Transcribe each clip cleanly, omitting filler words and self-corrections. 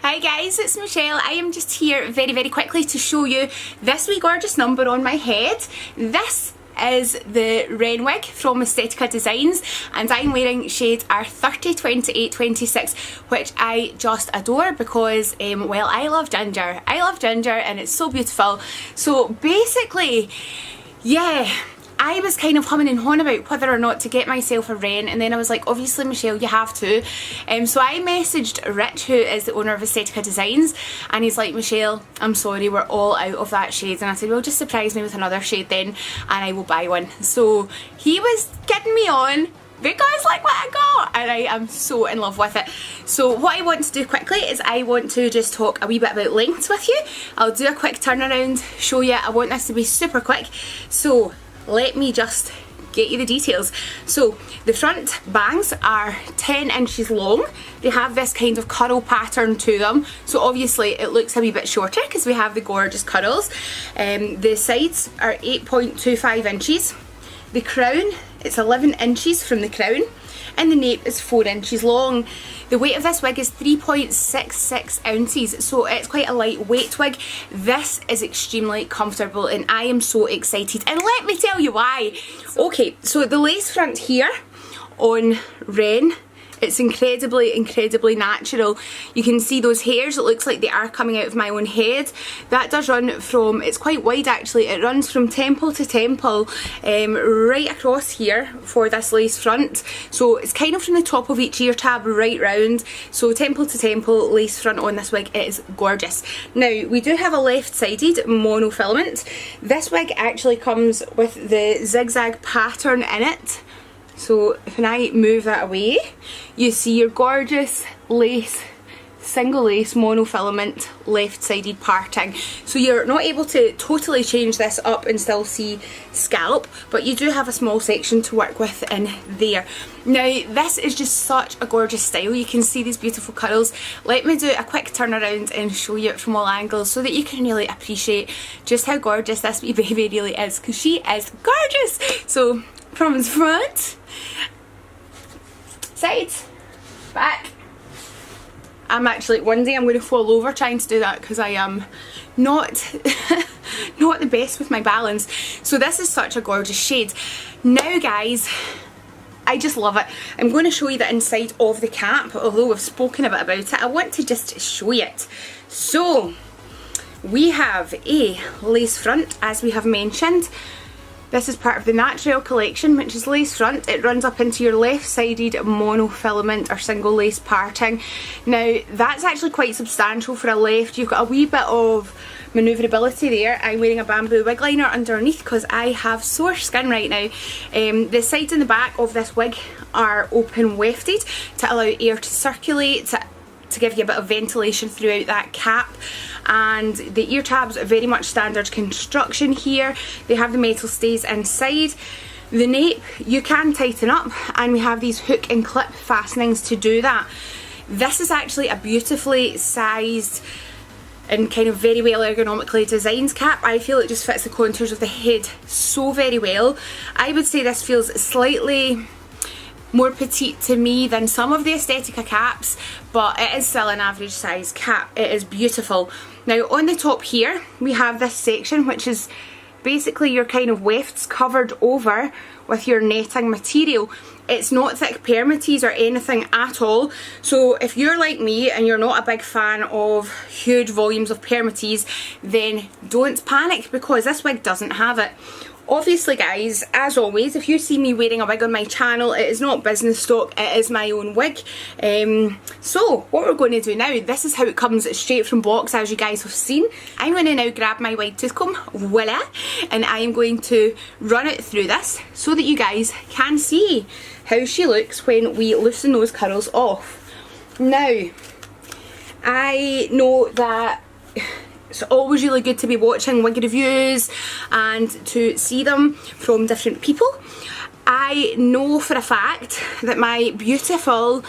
Hi guys, it's Michelle. I am just here very quickly to show you this wee gorgeous number on my head. This is the WREN wig from Estetica Designs and I'm wearing shade R30, 28, 26, which I just adore because, well, I love ginger. I love ginger and it's so beautiful. So basically, yeah, I was kind of humming and hawing about whether or not to get myself a WREN, and then I was like, obviously Michelle, you have to. So I messaged Rich, who is the owner of Estetica Designs, and he's like, Michelle, I'm sorry, we're all out of that shade. And I said, well, just surprise me with another shade then and I will buy one. So he was kidding me on because like what I got, and I am so in love with it. So what I want to do quickly is I want to just talk a wee bit about lengths with you. I'll do a quick turnaround, show you. I want this to be super quick. So let me just get you the details. So the front bangs are 10 inches long. They have this kind of curl pattern to them, so obviously it looks a wee bit shorter because we have the gorgeous curls. The sides are 8.25 inches. The crown, it's 11 inches from the crown, and the nape is 4 inches long. The weight of this wig is 3.66 ounces, so it's quite a lightweight wig. This is extremely comfortable and I am so excited, and let me tell you why. Okay, so the lace front here on WREN, it's incredibly natural. You can see those hairs, it looks like they are coming out of my own head. That does run from, it's quite wide actually, it runs from temple to temple, right across here for this lace front. So it's kind of from the top of each ear tab right round. So temple to temple lace front on this wig, it is gorgeous. Now we do have a left-sided monofilament. This wig actually comes with the zigzag pattern in it. So if I move that away, you see your gorgeous lace, single lace monofilament left-sided parting. So you're not able to totally change this up and still see scalp, but you do have a small section to work with in there. Now this is just such a gorgeous style. You can see these beautiful curls. Let me do a quick turnaround and show you it from all angles so that you can really appreciate just how gorgeous this wee baby really is, because she is gorgeous. So from his front, sides, back. I'm actually, one day I'm going to fall over trying to do that because I am not the best with my balance. So this is such a gorgeous shade. Now guys, I just love it. I'm going to show you the inside of the cap, although we've spoken a bit about it. I want to just show you it. So we have a lace front, as we have mentioned. This is part of the NATURELLE collection, which is lace front. It runs up into your left-sided monofilament or single lace parting. Now that's actually quite substantial for a left. You've got a wee bit of manoeuvrability there. I'm wearing a bamboo wig liner underneath because I have sore skin right now. The sides and the back of this wig are open wefted to allow air to circulate, to give you a bit of ventilation throughout that cap. And the ear tabs are very much standard construction here. They have the metal stays inside. The nape you can tighten up, and we have these hook and clip fastenings to do that. This is actually a beautifully sized and kind of very well ergonomically designed cap. I feel it just fits the contours of the head so very well. I would say this feels slightly more petite to me than some of the Estetica caps, but it is still an average size cap. It is beautiful. Now on the top here we have this section which is basically your kind of wefts covered over with your netting material. It's not thick permatease or anything at all, so if you're like me and you're not a big fan of huge volumes of permatease, then don't panic because this wig doesn't have it. Obviously guys, as always, if you see me wearing a wig on my channel, it is not business stock, it is my own wig. So what we're going to do now, this is how it comes straight from box, as you guys have seen. I'm going to now grab my wide tooth comb, voila, and I am going to run it through this so that you guys can see how she looks when we loosen those curls off. Now, I know that it's always really good to be watching wig reviews and to see them from different people. I know for a fact that my beautiful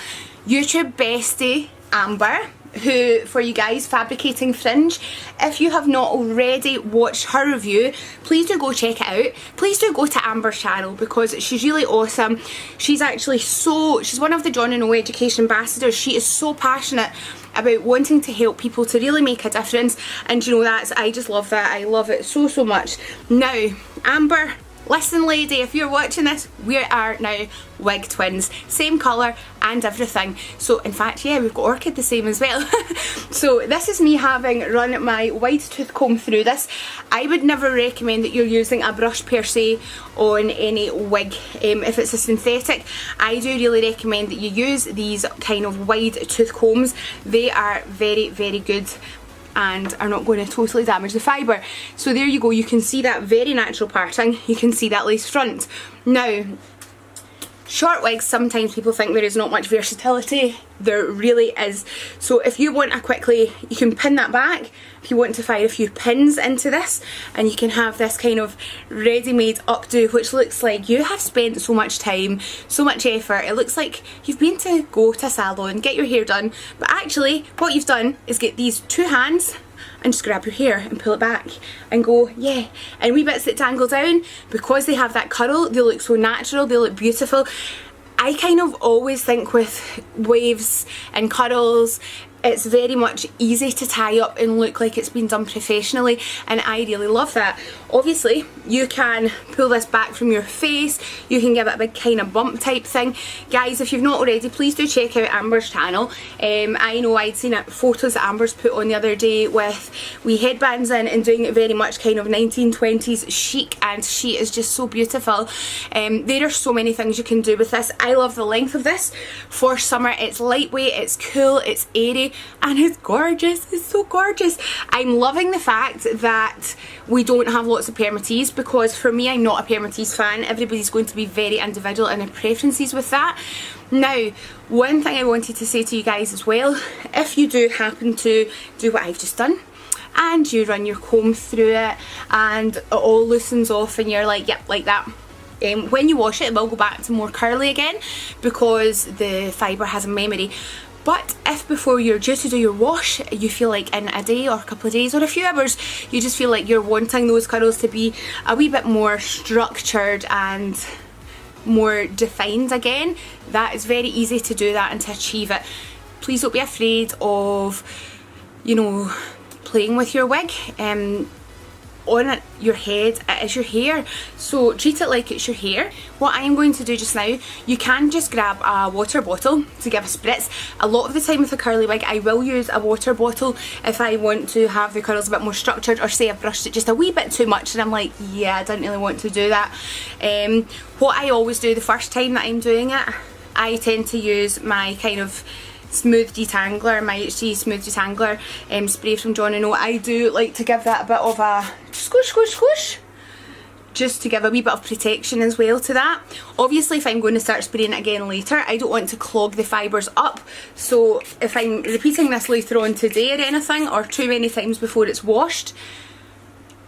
YouTube bestie Amber, who, for you guys, Fabricating Fringe, if you have not already watched her review, please do go check it out. Please do go to Amber's channel because she's really awesome. She's actually she's one of the John & O Education ambassadors. She is so passionate about wanting to help people to really make a difference, and you know, I just love that. I love it so, so much. Now, Amber, listen lady, if you're watching this, we are now wig twins, same colour and everything. So in fact, yeah, we've got Orchid the same as well. So this is me having run my wide tooth comb through this. I would never recommend that you're using a brush per se on any wig. If it's a synthetic, I do really recommend that you use these kind of wide tooth combs. They are very, very good and are not going to totally damage the fibre. So there you go, you can see that very natural parting, you can see that lace front. Now, short wigs, sometimes people think there is not much versatility. There really is. So if you want a quickly, you can pin that back. If you want to fire a few pins into this, and you can have this kind of ready-made updo, which looks like you have spent so much time, so much effort. It looks like you've been to go to a salon, get your hair done, but actually what you've done is get these two hands and just grab your hair and pull it back and go, yeah. And wee bits that dangle down, because they have that curl, they look so natural, they look beautiful. I kind of always think with waves and curls, it's very much easy to tie up and look like it's been done professionally, and I really love that. Obviously, you can pull this back from your face, you can give it a big kind of bump type thing. Guys, if you've not already, please do check out Amber's channel. I know I'd seen photos that Amber's put on the other day with wee headbands in and doing it very much kind of 1920s chic, and she is just so beautiful. There are so many things you can do with this. I love the length of this for summer. It's lightweight, it's cool, it's airy, and it's gorgeous. It's so gorgeous. I'm loving the fact that we don't have lots of permatease, because for me, I'm not a permatease fan. Everybody's going to be very individual in their preferences with that. Now, one thing I wanted to say to you guys as well, if you do happen to do what I've just done, and you run your comb through it and it all loosens off and you're like, yep, like that, when you wash it, it will go back to more curly again, because the fibre has a memory. But if before you're due to do your wash, you feel like in a day or a couple of days or a few hours, you just feel like you're wanting those curls to be a wee bit more structured and more defined again, that is very easy to do that and to achieve it. Please don't be afraid of, you know, playing with your wig. On your head, it is your hair, so treat it like it's your hair. What I'm going to do just now, you can just grab a water bottle to give a spritz. A lot of the time with a curly wig, I will use a water bottle if I want to have the curls a bit more structured, or say I've brushed it just a wee bit too much and I'm like, yeah, I didn't really want to do that. What I always do the first time that I'm doing it, I tend to use my kind of smooth detangler, my HD smooth detangler spray from John & O. I do like to give that a bit of a squish, squish, squish, just to give a wee bit of protection as well to that. Obviously, if I'm going to start spraying it again later, I don't want to clog the fibres up, so if I'm repeating this later on today or anything, or too many times before it's washed,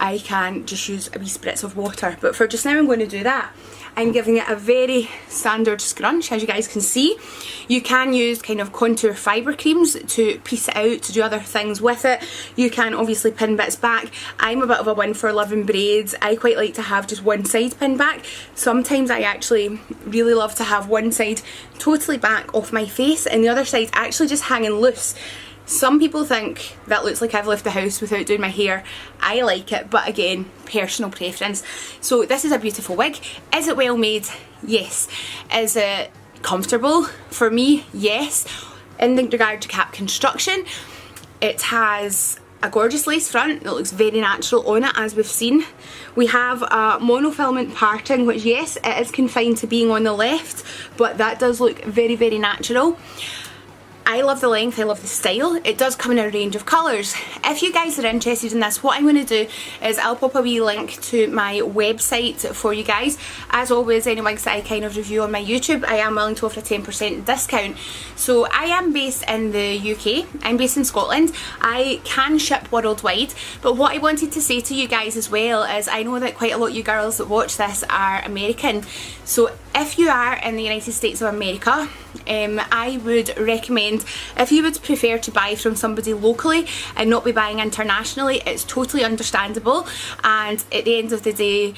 I can just use a wee spritz of water. But for just now, I'm going to do that. I'm giving it a very standard scrunch, as you guys can see. You can use kind of contour fibre creams to piece it out, to do other things with it. You can obviously pin bits back. I'm a bit of a one for loving braids. I quite like to have just one side pinned back. Sometimes I actually really love to have one side totally back off my face and the other side actually just hanging loose. Some people think that looks like I've left the house without doing my hair. I like it, but again, personal preference. So this is a beautiful wig. Is it well made? Yes. Is it comfortable? For me, yes. In regard to cap construction, it has a gorgeous lace front that looks very natural on it, as we've seen. We have a monofilament parting, which yes, it is confined to being on the left, but that does look very, very natural. I love the length, I love the style. It does come in a range of colours. If you guys are interested in this, what I'm going to do is I'll pop a wee link to my website for you guys. As always, any wigs that I kind of review on my YouTube, I am willing to offer a 10% discount. So I am based in the UK, I'm based in Scotland. I can ship worldwide, but what I wanted to say to you guys as well is I know that quite a lot of you girls that watch this are American. So if you are in the United States of America, I would recommend, if you would prefer to buy from somebody locally and not be buying internationally, it's totally understandable, and at the end of the day,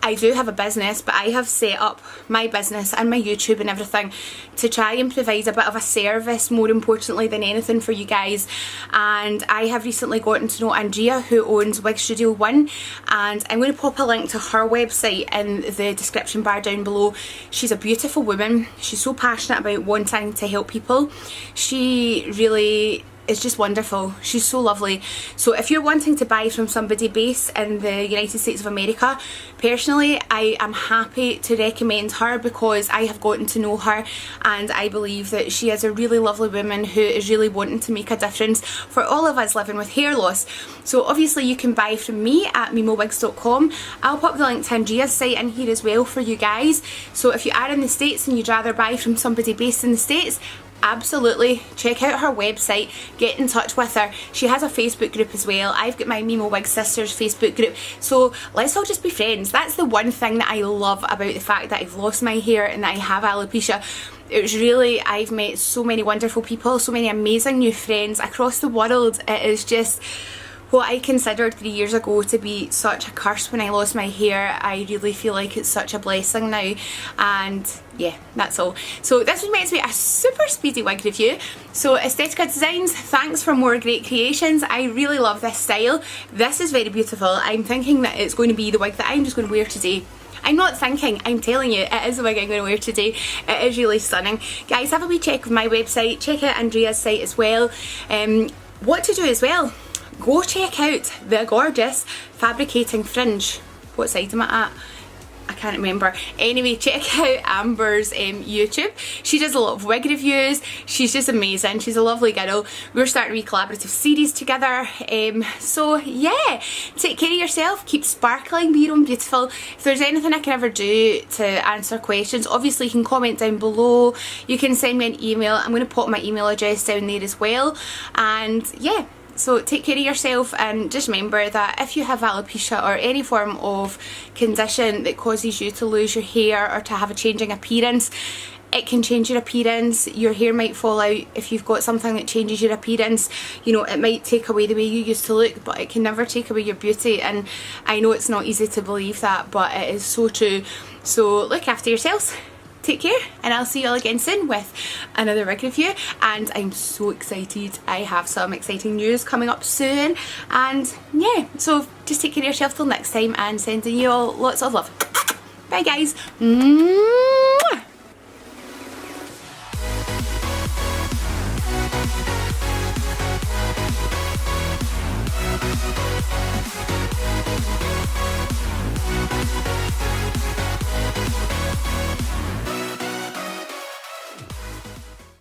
I do have a business, but I have set up my business and my YouTube and everything to try and provide a bit of a service, more importantly than anything, for you guys. And I have recently gotten to know Andrea, who owns Wig Studio 1, and I'm going to pop a link to her website in the description bar down below. She's a beautiful woman. She's so passionate about wanting to help people. She really is just wonderful. She's so lovely. So if you're wanting to buy from somebody based in the United States of America, personally I am happy to recommend her, because I have gotten to know her and I believe that she is a really lovely woman who is really wanting to make a difference for all of us living with hair loss. So obviously you can buy from me at MiMoWigs.com. I'll pop the link to Andrea's site in here as well for you guys. So if you are in the States and you'd rather buy from somebody based in the States, absolutely check out her website, get in touch with her. She has a Facebook group as well. I've got my MiMo Wig Sisters Facebook group, so let's all just be friends. That's the one thing that I love about the fact that I've lost my hair and that I have alopecia. It was really, I've met so many wonderful people, so many amazing new friends across the world. It is just what I considered 3 years ago to be such a curse when I lost my hair. I really feel like it's such a blessing now, and yeah, that's all. So this was meant to be a super speedy wig review. So Estetica Designs, thanks for more great creations. I really love this style. This is very beautiful. I'm thinking that it's going to be the wig that I'm just going to wear today. I'm not thinking, I'm telling you, it is the wig I'm going to wear today. It is really stunning. Guys, have a wee check of my website, check out Andrea's site as well. What to do as well, go check out the gorgeous Fabricating Fringe. What side am I at? I can't remember. Anyway, check out Amber's YouTube. She does a lot of wig reviews. She's just amazing. She's a lovely girl. We're starting a wee collaborative series together. So yeah, take care of yourself. Keep sparkling. Be your own beautiful. If there's anything I can ever do to answer questions, obviously you can comment down below. You can send me an email. I'm going to pop my email address down there as well. And yeah, so take care of yourself, and just remember that if you have alopecia or any form of condition that causes you to lose your hair or to have a changing appearance, it can change your appearance. Your hair might fall out if you've got something that changes your appearance. You know, it might take away the way you used to look, but it can never take away your beauty. And I know it's not easy to believe that, but it is so true. So look after yourselves. Take care, and I'll see you all again soon with another wig review. And I'm so excited. I have some exciting news coming up soon, and yeah, so just take care of yourself till next time, and sending you all lots of love. Bye guys.